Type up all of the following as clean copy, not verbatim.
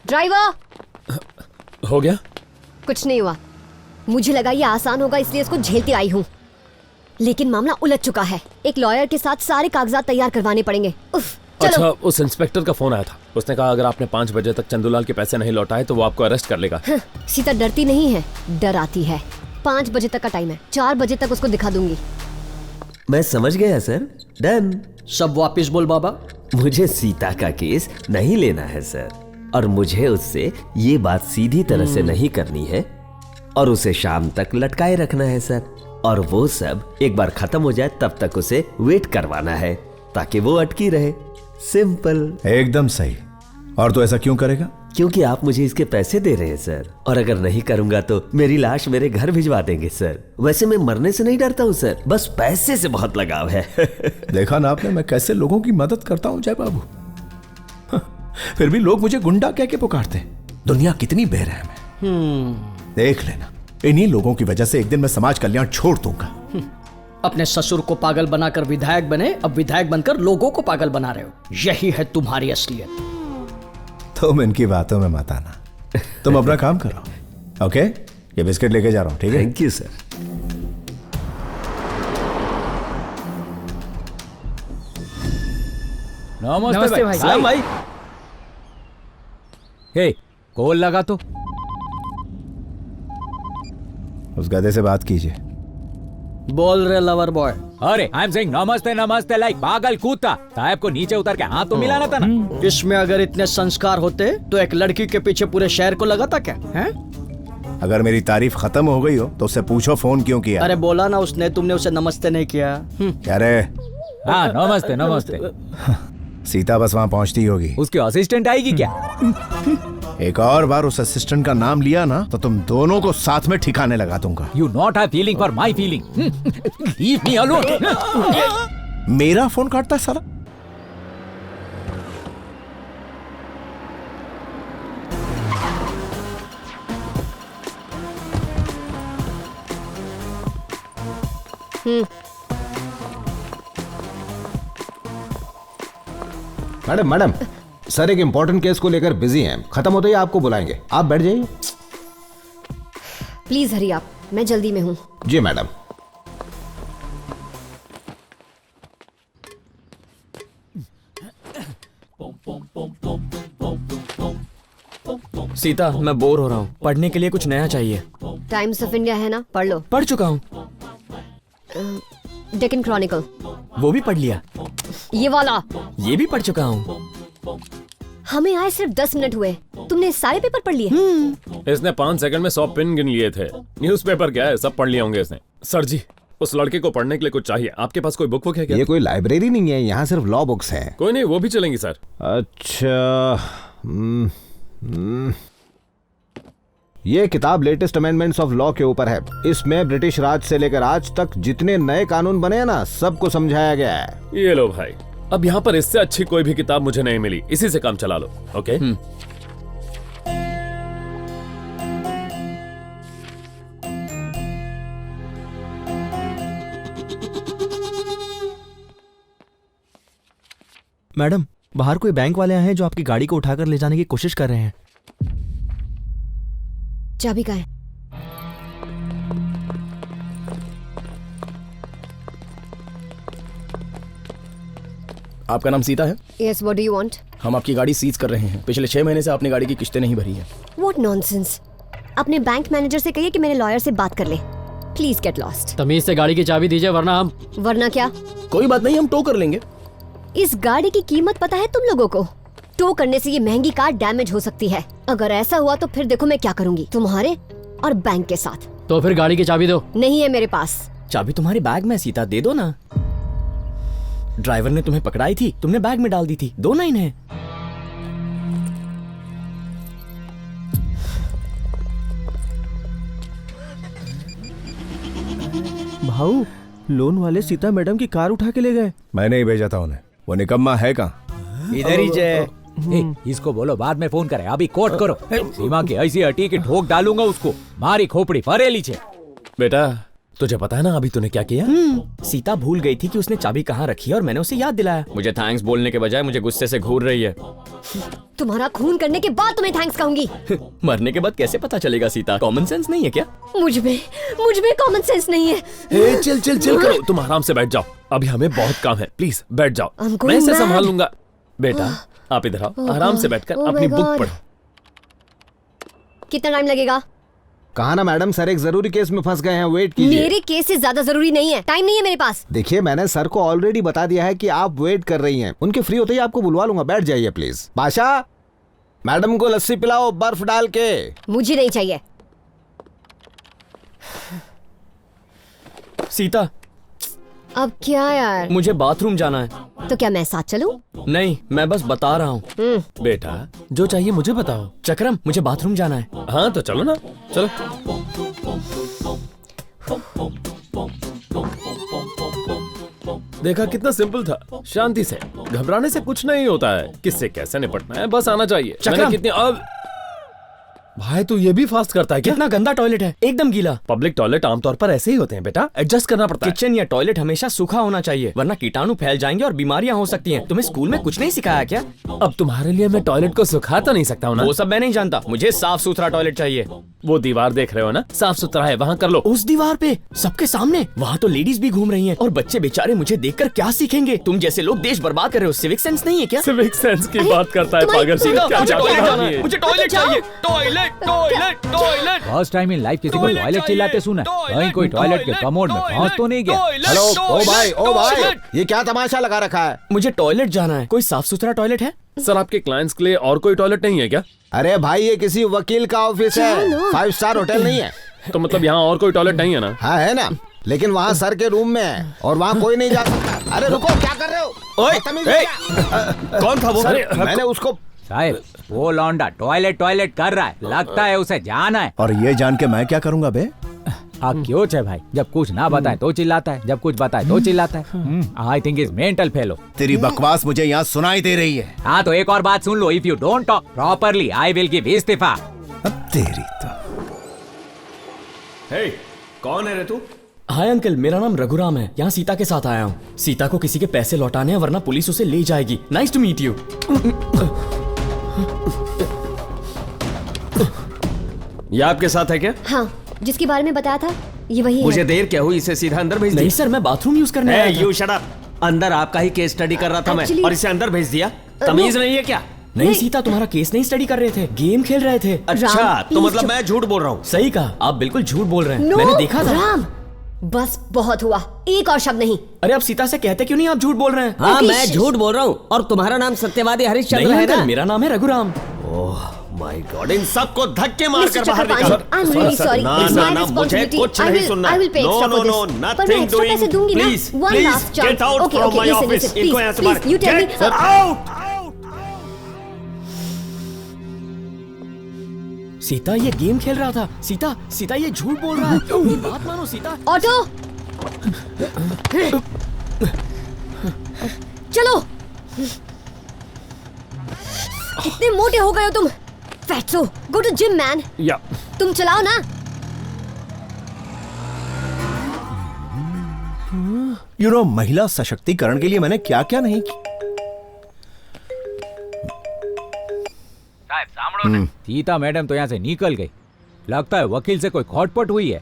Driver! हो गया? कुछ नहीं हुआ। मुझे लगा ये आसान होगा इसलिए इसको झेलती आई हूँ, लेकिन मामला उलझ चुका है। एक लॉयर के साथ सारे कागजात तैयार करवाने पड़ेंगे। उफ, चलो। अच्छा, उस इंस्पेक्टर का फोन आया था। उसने कहा अगर आपने 5 बजे तक चंदूलाल के पैसे नहीं लौटाए तो वो आपको अरेस्ट कर लेगा। सीता डरती नहीं है, डर आती है। 5 बजे तक का टाइम है, 4 बजे तक उसको दिखा दूंगी। मैं समझ गया सर। डन। सब वापिस बोल बाबा। मुझे सीता का केस नहीं लेना है सर, और मुझे उससे ये बात सीधी तरह से नहीं करनी है, और उसे शाम तक लटकाए रखना है सर। और वो सब एक बार खत्म हो जाए तब तक उसे वेट करवाना है ताकि वो अटकी रहे। सिंपल। एकदम सही। और तो ऐसा क्यों करेगा? क्योंकि आप मुझे इसके पैसे दे रहे हैं सर, और अगर नहीं करूंगा तो मेरी लाश मेरे घर भिजवा देंगे सर। वैसे मैं मरने से नहीं डरता हूँ सर, बस पैसे से बहुत लगाव है। देखा ना आपने, मैं कैसे लोगों की मदद करता हूँ जय बाबू। फिर भी लोग मुझे गुंडा कह के पुकारते हैं। दुनिया कितनी बेरहम है। देख लेना, इन्हीं लोगों की वजह से एक दिन मैं समाज कल्याण छोड़ दूंगा। अपने ससुर को पागल बनाकर विधायक बने, अब विधायक बनकर लोगों को पागल बना रहे हो। यही है तुम्हारी असलियत। तुम इनकी बातों में मत आना। तुम अपना काम करो। ओके, ये बिस्किट लेके जा रहा हूँ, ठीक है? Thank you sir. नमस्ते भाई। सलाम भाई। हे, कॉल लगा तो। उस गधे से बात कीजिए। बोल रहे लवर बॉय। अरे आई एम सेइंग नमस्ते नमस्ते लाइक पागल कूदता। साहब को नीचे उतर के हाथ तो मिलाना था ना। इसमें अगर इतने संस्कार होते तो एक लड़की के पीछे पूरे शहर को लगाता क्या है? अगर मेरी तारीफ खत्म हो गई हो तो उससे पूछो फोन क्यों किया। अरे बोला ना उसने, तुमने उसे नमस्ते नहीं किया। क्या रे? हाँ नमस्ते नमस्ते। सीता बस वहां पहुंचती होगी। उसकी असिस्टेंट आएगी क्या? एक और बार उस असिस्टेंट का नाम लिया ना तो तुम दोनों को साथ में ठिकाने लगा दूंगा। You not have feeling for my feeling. Leave me alone. मेरा फोन काटता है साला। मैडम सर एक इम्पोर्टेंट केस को लेकर बिजी हैं, खत्म होते ही आपको बुलाएंगे, आप बैठ जाइए। प्लीज हरी आप, मैं जल्दी में हूँ। जी मैडम। सीता, मैं बोर हो रहा हूँ, पढ़ने के लिए कुछ नया चाहिए। टाइम्स ऑफ इंडिया है ना, पढ़ लो। पढ़ चुका हूँ। डेक्कन क्रॉनिकल। वो भी पढ़ लिया। ये वाला। ये भी पढ़ चुका हूँ। हमें आए सिर्फ 10 मिनट हुए, तुमने सारे पेपर पढ़ लिए? इसने 5 सेकंड में 100 पिन गिन लिए थे। न्यूज़पेपर क्या है, सब पढ़ लिए होंगे इसने। सर जी, उस लड़के को पढ़ने के लिए कुछ चाहिए। आपके पास कोई बुक है क्या? ये कोई लाइब्रेरी नहीं है, यहाँ सिर्फ लॉ बुक्स हैं। कोई नहीं, वो भी चलेंगी सर। अच्छा, ये किताब लेटेस्ट अमेंडमेंट्स ऑफ लॉ के ऊपर है। इसमें ब्रिटिश राज से लेकर आज तक जितने नए कानून बने हैं ना, सबको समझाया गया है। ये लो भाई, अब यहाँ पर इससे अच्छी कोई भी किताब मुझे नहीं मिली, इसी से काम चला लो। ओके? मैडम, बाहर कोई बैंक वाले आए हैं जो आपकी गाड़ी को उठाकर ले जाने की कोशिश कर रहे हैं। चाबी कहाँ है? आपका नाम सीता है? Yes, what do you want? हम आपकी गाड़ी सीज कर रहे हैं। पिछले 6 महीने से आपने गाड़ी की किस्तें नहीं भरी है। What nonsense? अपने बैंक मैनेजर से कहिए कि मेरे लॉयर से बात कर ले। Please get lost. तमीज से गाड़ी की चाबी दीजिए वरना हम। वरना क्या? कोई बात नहीं, हम टो कर लेंगे। इस गाड़ी की कीमत पता है तुम लोगों को? टो करने से ये महंगी कार डैमेज हो सकती है। अगर ऐसा हुआ तो फिर देखो मैं क्या करूंगी तुम्हारे और बैंक के साथ। तो फिर गाड़ी की चाबी दो। नहीं है मेरे पास। चाबी तुम्हारे बैग में, सीता, दे दो ना। ड्राइवर ने तुम्हें पकड़ाई थी, तुमने बैग में डाल दी थी। दो ना इन्हें। भाऊ, लोन वाले सीता मैडम की कार उठा के ले गए। मैंने ही भेजा था उन्हें। वो निकम्मा है कहाँ? इधर ही जे। इसको बोलो बाद में फोन करे, अभी कोट करो। सीमा की ऐसी हटी कि ठोक डालूंगा उसको। मारी खोपड़ी फरेली छे। बेटा, तुझे पता है ना अभी तूने क्या किया? सीता भूल गई थी कि उसने चाबी कहाँ रखी है और मैंने उसे याद दिलाया। मुझे थैंक्स बोलने के बजाय मुझे गुस्से से घूर रही है। तुम्हारा खून करने के बाद तुम्हें थैंक्स कहूंगी। मरने के बाद कैसे पता चलेगा सीता? कॉमन सेंस नहीं है क्या? मुझ में कॉमन सेंस नहीं है। चिल करो, तुम आराम से बैठ जाओ, अभी हमें बहुत काम है। प्लीज बैठ जाओ, I'm going मैं इसे mad. संभाल लूंगा। बेटा आप इधर आओ, आराम से बैठकर Oh अपनी my बुक God. पढ़ो। कितना टाइम लगेगा? कहा ना मैडम, सर एक जरूरी केस में फंस गए हैं, वेट कीजिए। मेरे केस से ज्यादा जरूरी नहीं है, टाइम नहीं है मेरे पास। देखिए मैंने सर को ऑलरेडी बता दिया है कि आप वेट कर रही हैं। उनके फ्री होते ही आपको बुलवा लूंगा, बैठ जाइए प्लीज। बादशाह, मैडम को लस्सी पिलाओ बर्फ डाल के। मुझे नहीं चाहिए। सीता, अब क्या यार? मुझे बाथरूम जाना है। तो क्या मैं साथ चलूं? नहीं, मैं बस बता रहा हूँ। बेटा जो चाहिए मुझे बताओ। चक्रम, मुझे बाथरूम जाना है। हाँ तो चलो ना, चलो। देखा कितना सिंपल था, शांति से, घबराने से कुछ नहीं होता है। किससे कैसे निपटना है बस आना चाहिए। मैंने कितनी अब भाई तू ये भी फास्ट करता है क्या? कितना गंदा टॉयलेट है, एकदम गीला। पब्लिक टॉयलेट आमतौर पर ऐसे ही होते हैं बेटा, एडजस्ट करना पड़ता है। किचन या टॉयलेट हमेशा सूखा होना चाहिए, वरना कीटाणु फैल जाएंगे और बीमारियां हो सकती हैं। तुम्हें स्कूल में कुछ नहीं सिखाया क्या? अब तुम्हारे लिए मैं टॉयलेट को सुखा तो नहीं सकता हूँ ना? वो सब मैं नहीं जानता, मुझे साफ सुथरा टॉयलेट चाहिए। वो दीवार देख रहे हो ना, साफ सुथरा है, वहाँ कर लो। उस दीवार पे सबके सामने? वहाँ तो लेडीज भी घूम रही हैं और बच्चे बेचारे मुझे देखकर क्या सीखेंगे? तुम जैसे लोग देश बर्बाद कर रहे हो, सिविक सेंस नहीं है क्या? सिविक सेंस की बात करता है पागल। मुझे टॉयलेट जाना है, मुझे टॉयलेट चाहिए। Toilet toilet toilet. First time in life किसी को टॉयलेट चिल्लाते सुना है। कहीं कोई टॉयलेट के कमोड में पहुंच तो नहीं गया? हेलो, ओ भाई, ये क्या तमाशा लगा रखा है? मुझे टॉयलेट जाना है, कोई साफ सुथरा टॉयलेट है? सर आपके क्लाइंट्स के लिए और कोई टॉयलेट नहीं है क्या? अरे भाई ये किसी वकील का ऑफिस है, 5 स्टार होटल नहीं है। तो मतलब यहाँ और कोई टॉयलेट नहीं है ना? हाँ है ना, लेकिन वहाँ सर के रूम में है और वहाँ कोई नहीं जा सकता। अरे रुको, क्या कर रहे हो? कौन था वो? मैंने उसको साहब वो लौंडा टॉयलेट कर रहा है, लगता है उसे जाना है। और ये जान के मैं क्या करूंगा बे? क्यों है भाई, जब कुछ ना बताए तो चिल्लाता है, जब कुछ बताए तो चिल्लाता है। I think is mental fellow. तेरी बकवास मुझे यहाँ सुनाई दे रही है। हाँ तो एक और बात सुन लो, if you don't talk properly I will give इस्तीफा। अब तेरी तो। हे, कौन है रे तू? हाय अंकल, मेरा नाम रघुराम है, यहाँ सीता के साथ आया हूँ। सीता को किसी के पैसे लौटाने हैं, वरना पुलिस उसे ले जाएगी। Nice to meet you. ये आपके साथ है क्या? हाँ, जिसके बारे में बताया था ये वही मुझे है। देर क्या हुई, इसे सीधा अंदर भेज नहीं दिया। सर, मैं बाथरूम यूज करने आया था। You shut up. अंदर आपका ही केस स्टडी कर रहा था मैं, Actually- और इसे अंदर भेज दिया। तमीज नहीं है क्या? नहीं सीता, तुम्हारा केस नहीं स्टडी कर रहे थे, गेम खेल रहे थे। अच्छा तो please मतलब चुप। मैं झूठ बोल रहा हूँ? सही कहा, आप बिल्कुल झूठ बोल रहे हैं। No, मैंने देखा था। राम, बस बहुत हुआ, एक और शब्द नहीं। अरे आप सीता से कहते क्यों नहीं आप झूठ बोल रहे हैं? हाँ Okay, मैं झूठ बोल रहा हूँ। और तुम्हारा नाम सत्यवादी हरिश्चंद्र नहीं है अंकल, ना? मेरा नाम है रघुराम। ओह माय गॉड, इन सबको धक्के मार कर बाहर Mr. निकालो। Chakrabarti, I'm really sorry. ना It's ना my ना, मुझे responsibility. कुछ I नहीं will- सुनना। I will pay no extra no for no, this. पर मैं नथिंग extra पैसे डूइंग। दूंगी ना। Please One please last chance. Get out Okay, from okay, my listen, office. listen, इनको please, यहाँ से बाहर please, you tell me- get out. Sita ये गेम खेल रहा था। सीता सीता ये झूठ बोल रहा है। मेरी बात मानो सीता। ऑटो, चलो। कितने मोटे हो गए हो तुम? Fatso, go to gym man. या तुम चलाओ ना। यू नो, महिला सशक्तिकरण के लिए मैंने क्या क्या नहीं किया। सीता मैडम तो यहाँ से निकल गई, लगता है वकील से कोई खटपट हुई है।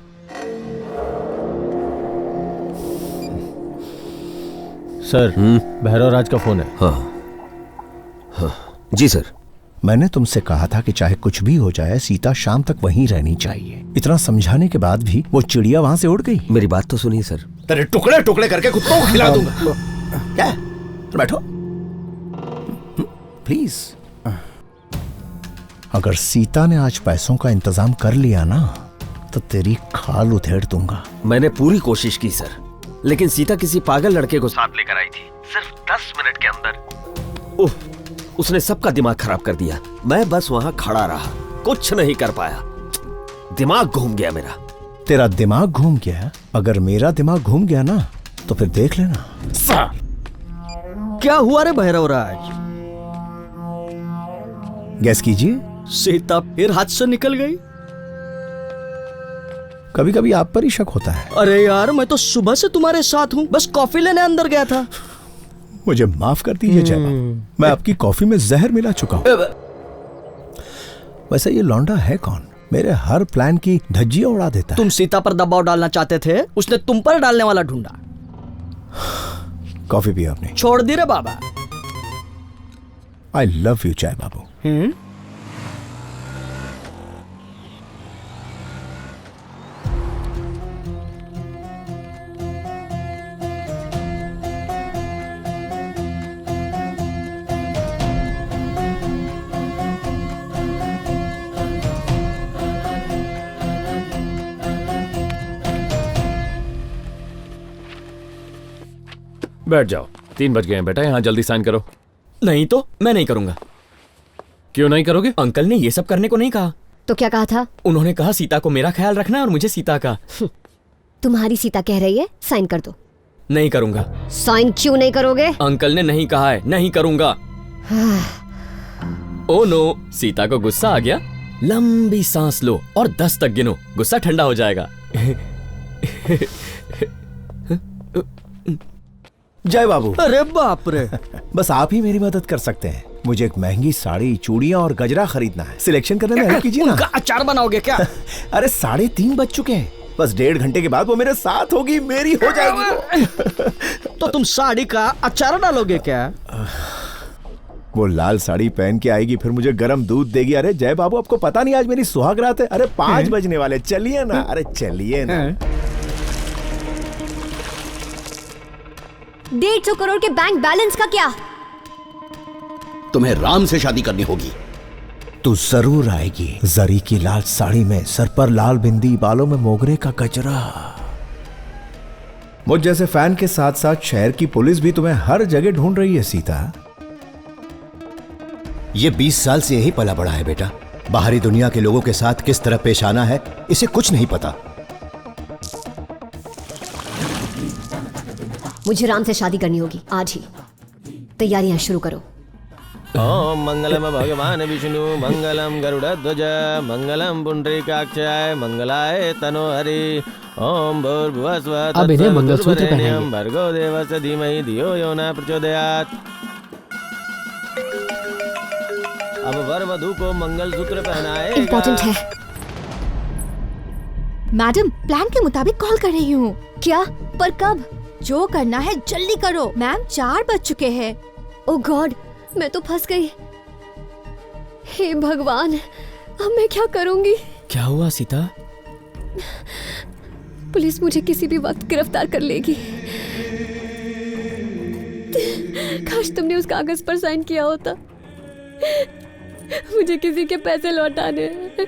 सर, भैरव राज का फोन है। हाँ जी सर। मैंने तुमसे कहा था कि चाहे कुछ भी हो जाए सीता शाम तक वहीं रहनी चाहिए। इतना समझाने के बाद भी वो चिड़िया वहां से उड़ गई। मेरी बात तो सुनिए सर। तेरे टुकड़े टुकड़े करके कुत्तों को खिला दूंगा। क्या? तो बैठो प्लीज। अगर सीता ने आज पैसों का इंतजाम कर लिया ना तो तेरी खाल उधेड़ दूंगा। मैंने पूरी कोशिश की सर, लेकिन सीता किसी पागल लड़के को साथ लेकर आई थी। सिर्फ 10 मिनट के अंदर उसने सबका दिमाग खराब कर दिया। मैं बस वहां खड़ा रहा, कुछ नहीं कर पाया। दिमाग घूम गया मेरा। तेरा दिमाग घूम गया? अगर मेरा दिमाग घूम गया ना तो फिर देख लेना। क्या हुआ रे भैरव राज? गैस कीजिए। सीता फिर हाथ से निकल गई। कभी कभी आप पर ही शक होता है। अरे यार, मैं तो सुबह से तुम्हारे साथ हूँ, बस कॉफी लेने अंदर गया था। मुझे माफ कर दीजिए जय बाबू, मैं आपकी कॉफी में जहर मिला चुका हूँ। वैसे ये लौंडा है कौन? मेरे हर प्लान की धज्जियां उड़ा देता है। तुम सीता पर दबाव डालना चाहते थे, उसने तुम पर डालने वाला ढूंढा। कॉफी पिया आपने? छोड़ दी रे बाबा। आई लव यू जय बाबू। बैठ जाओ, 3 बज गए हैं बेटा, यहाँ जल्दी साइन करो। नहीं तो मैं नहीं करूंगा। क्यों नहीं करोगे? अंकल ने ये सब करने को नहीं कहा। तो क्या कहा था? उन्होंने कहा सीता को मेरा ख्याल रखना है और मुझे सीता का। तुम्हारी सीता कह रही है, साइन कर दो। नहीं करूंगा। साइन क्यों नहीं करोगे? अंकल ने नहीं कहा है, नहीं करूंगा। ओ नो, सीता को गुस्सा आ गया। लंबी सांस लो और 10 तक गिनो, गुस्सा ठंडा हो जाएगा। जय बाबू। अरे बाप रे। बस आप ही मेरी मदद कर सकते हैं। मुझे एक महंगी साड़ी, चूड़ियां और गजरा खरीदना है। सिलेक्शन करने में हेल्प कीजिए ना। उनका अचार बनाओगे क्या? अरे 3:30 बज चुके हैं, बस 1.5 घंटे के बाद वो मेरे साथ होगी, मेरी हो जाएगी। तो तुम साड़ी का अचार डालोगे क्या? वो लाल साड़ी पहन के आएगी, फिर मुझे गर्म दूध देगी। अरे जय बाबू, आपको पता नहीं आज मेरी सुहाग रात है। अरे 5 बजने वाले, चलिए ना। अरे चलिए ना। 150 करोड़ के बैंक बैलेंस का क्या? तुम्हें राम से शादी करनी होगी। तू जरूर आएगी, जरी की लाल साड़ी में, सर पर लाल बिंदी, बालों में मोगरे का गजरा। मुझ जैसे फैन के साथ साथ शहर की पुलिस भी तुम्हें हर जगह ढूंढ रही है सीता। ये 20 साल से यही पला बड़ा है बेटा। बाहरी दुनिया के लोगों के साथ किस तरह पेश आना है, इसे कुछ नहीं पता। मुझे राम से शादी करनी होगी आज ही। तैयारियां शुरू करो। ओम मंगलम भगवान विष्णु, मंगलम गरुड़ध्वज, मंगलम पुंडरीकाक्षाय, मंगलाय तनोहरि। ओम भूर्भुवस्वः अब इन्हें मंगलसूत्र तत्सवितुर्वरेण्यं, भर्गो देवस्य धीमहि धियो यो न प्रचोदयात्। अब वर वधू को मंगलसूत्र पहनाएगा। इम्पोर्टेंट है। मैडम, प्लान के मुताबिक कॉल कर रही हूँ। क्या? पर कब? जो करना है जल्दी करो। मैम 4 बज चुके हैं। ओह गॉड, मैं तो फंस गई। हे भगवान, अब मैं क्या करूंगी? क्या हुआ सीता? पुलिस मुझे किसी भी वक्त गिरफ्तार कर लेगी। काश तुमने उस कागज पर साइन किया होता। मुझे किसी के पैसे लौटाने हैं।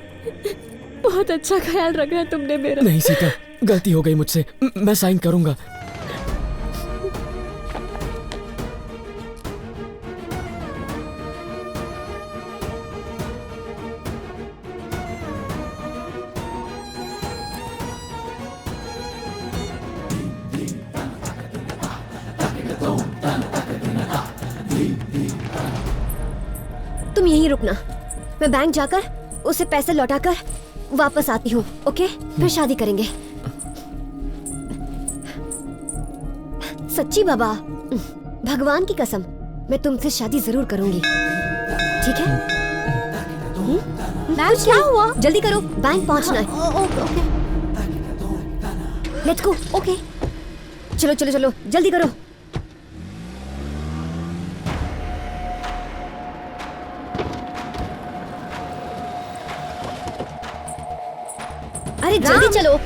बहुत अच्छा ख्याल रखा है तुमने मेरा। नहीं सीता, गलती हो गई मुझसे, मैं साइन करूंगा। तुम यहीं रुकना, मैं बैंक जाकर उसे पैसे लौटाकर वापस आती हूँ। ओके? फिर शादी करेंगे। सच्ची बाबा, भगवान की कसम, मैं तुमसे शादी जरूर करूंगी। ठीक है? मैम क्या हुआ? जल्दी करो, बैंक पहुंचना है। ओके। Let's go. ओके, चलो चलो चलो, जल्दी करो। अरे जल्दी चलो।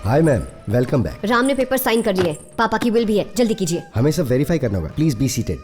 Hi ma'am, welcome back. Ram ने पेपर साइन कर लिए, पापा की विल भी है, जल्दी कीजिए। हमें सब वेरीफाई करना होगा, प्लीज बी सीटेड।